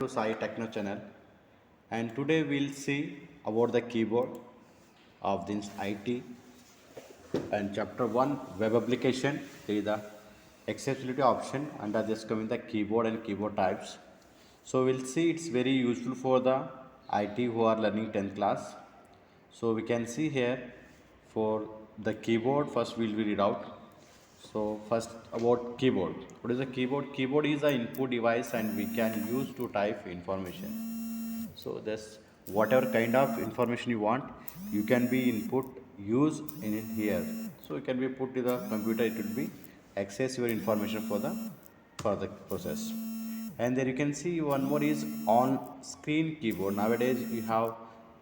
To Sai Techno channel, and today we'll see about the keyboard of this IT and chapter 1 web application. There is the accessibility option under this coming the keyboard and keyboard types. So we'll see it's very useful for the IT who are learning 10th class. So we can see here for the keyboard, first we'll read out. So first about keyboard. What is a keyboard? Keyboard is an input device and we can use to type information. So this whatever kind of information you want, you can be input use in it here. So it can be put to the computer. It will be access your information for the process. And there you can see one more is on screen keyboard. Nowadays you have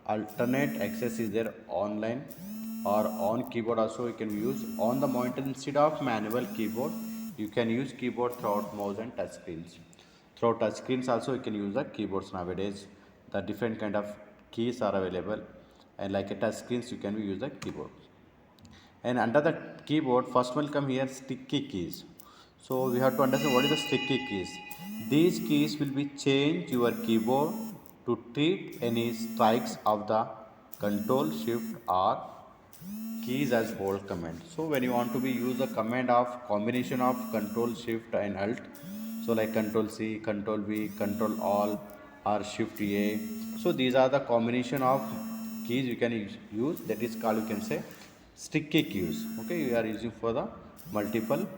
alternate access is there online or on keyboard also you can use on the monitor instead of manual keyboard. You can use keyboard throughout mouse and touch screens. Throughout touch screens also you can use the keyboards nowadays. The different kind of keys are available, and like a touch screens you can use the keyboard. And under the keyboard first will come here sticky keys. So we have to understand what is the sticky keys. These keys will be change your keyboard to treat any strikes of the control shift or keys as hold command. So when you want to be use a command of combination of control shift and alt, so like control C, control V, control all or shift A. So these are the combination of keys you can use, that is called, you can say, sticky keys. Okay, you are using for the multiple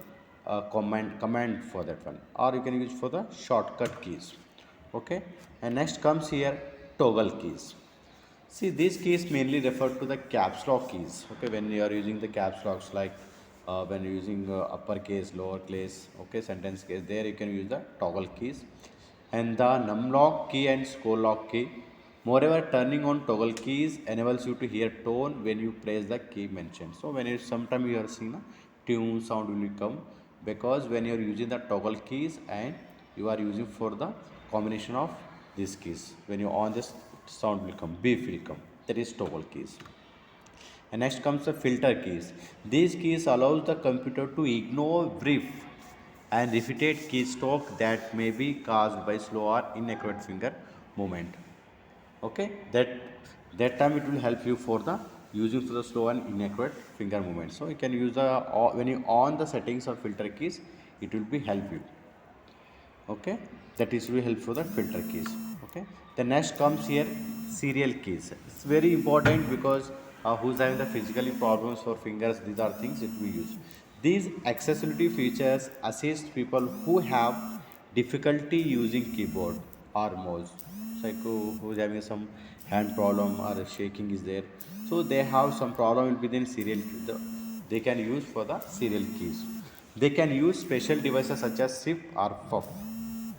command for that one, or you can use for the shortcut keys. Okay, and next comes here toggle keys. See, these keys mainly refer to the caps lock keys. Okay, when you are using the caps locks, like when you're using uppercase, lowercase, okay, sentence case, there you can use the toggle keys. And the numlock key and scroll lock key. Moreover, turning on toggle keys enables you to hear tone when you press the key mentioned. So when you sometime you are seeing a tune sound will come, because when you are using the toggle keys and you are using for the combination of these keys, when you on this sound will come, beep will come, that is toggle keys. And next comes the filter keys. These keys allows the computer to ignore brief and repeated keystroke that may be caused by slow or inaccurate finger movement. Okay, that time it will help you for the using for the slow and inaccurate finger movement. So you can use the when you on the settings of filter keys, it will be help you. Okay, that is really helpful for the filter keys. Okay, the next comes here serial keys. It's very important because who's having the physically problems for fingers, these are things that we use. These accessibility features assist people who have difficulty using keyboard or mouse, like who's having some hand problem or shaking is there, so they have some problem within serial they can use for the serial keys. They can use special devices such as shift or puff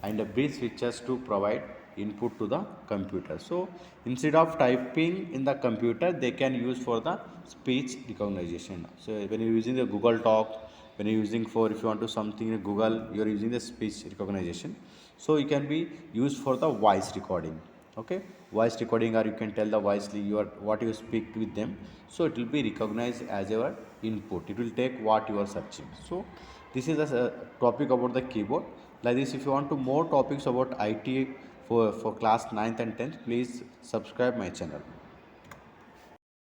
and bridge switches to provide input to the computer. So instead of typing in the computer, they can use for the speech recognition. So when you're using the Google Talk, when you're using for, if you want to something in Google, you're using the speech recognition. So you can be used for the voice recording. Okay, voice recording, or you can tell the voice your what you speak with them, so it will be recognized as your input. It will take what you are searching. So this is a topic about the keyboard. Like this, if you want to more topics about IT for class 9th and 10th, please subscribe my channel.